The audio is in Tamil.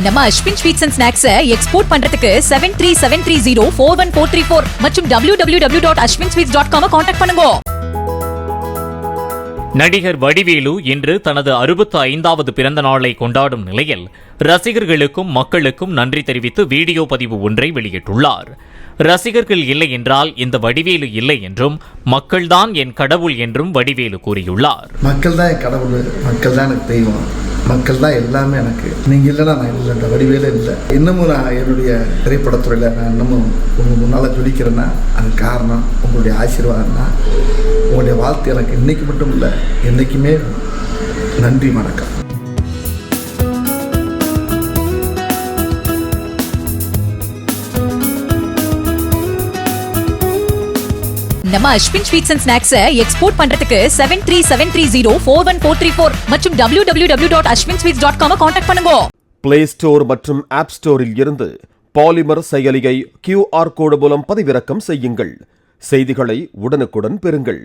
நம்ம Ashwin sweets and snacks export பண்றதுக்கு 7373041434 மற்றும் www.ashwinsweets.com கான்டாக்ட் பண்ணுங்க. நடிகர் வடிவேலு இன்று தனது 65வது பிறந்த நாளை கொண்டாடும் நிலையில் ரசிகர்களுக்கும் மக்களுக்கும் நன்றி தெரிவித்து வீடியோ பதிவு ஒன்றை வெளியிட்டுள்ளார். ரசிகர்கள் இல்லை என்றால் இந்த வடிவேலு இல்லை என்றும் மக்கள்தான் என் கடவுள் என்றும் வடிவேலு கூறியுள்ளார். மக்கள் தான் என் கடவுள், மக்கள் தான் எனக்கு தெய்வம், மக்கள் தான் எல்லாமே எனக்கு. நீங்கள் இல்லைன்னா நான் இல்லை, இந்த வடிவேலே இல்லை. இன்னமும் நான் என்னுடைய திரைப்படத்துறையில் நான் இன்னமும் உங்கள் முன்னால் ஜொலிக்கிறேன்னா அது காரணம் உங்களுடைய ஆசீர்வாதம் தான். உங்களுடைய வாழ்த்து எனக்கு இன்னைக்கு மட்டும் இல்லை, என்றைக்குமே. நன்றி, வணக்கம். நம்ம Ashwin sweets and snacks export பண்றதுக்கு 7373041434 மற்றும் www.ashwinsweets.com கான்டாக்ட் பண்ணுங்க. பிளே ஸ்டோர் மற்றும் ஆப் ஸ்டோரில் இருந்து பாலிமர் செயலியை QR கோடு மூலம் பதிவிறக்கம் செய்யுங்கள். செய்திகளை உடனுக்குடன் பெறுங்கள்.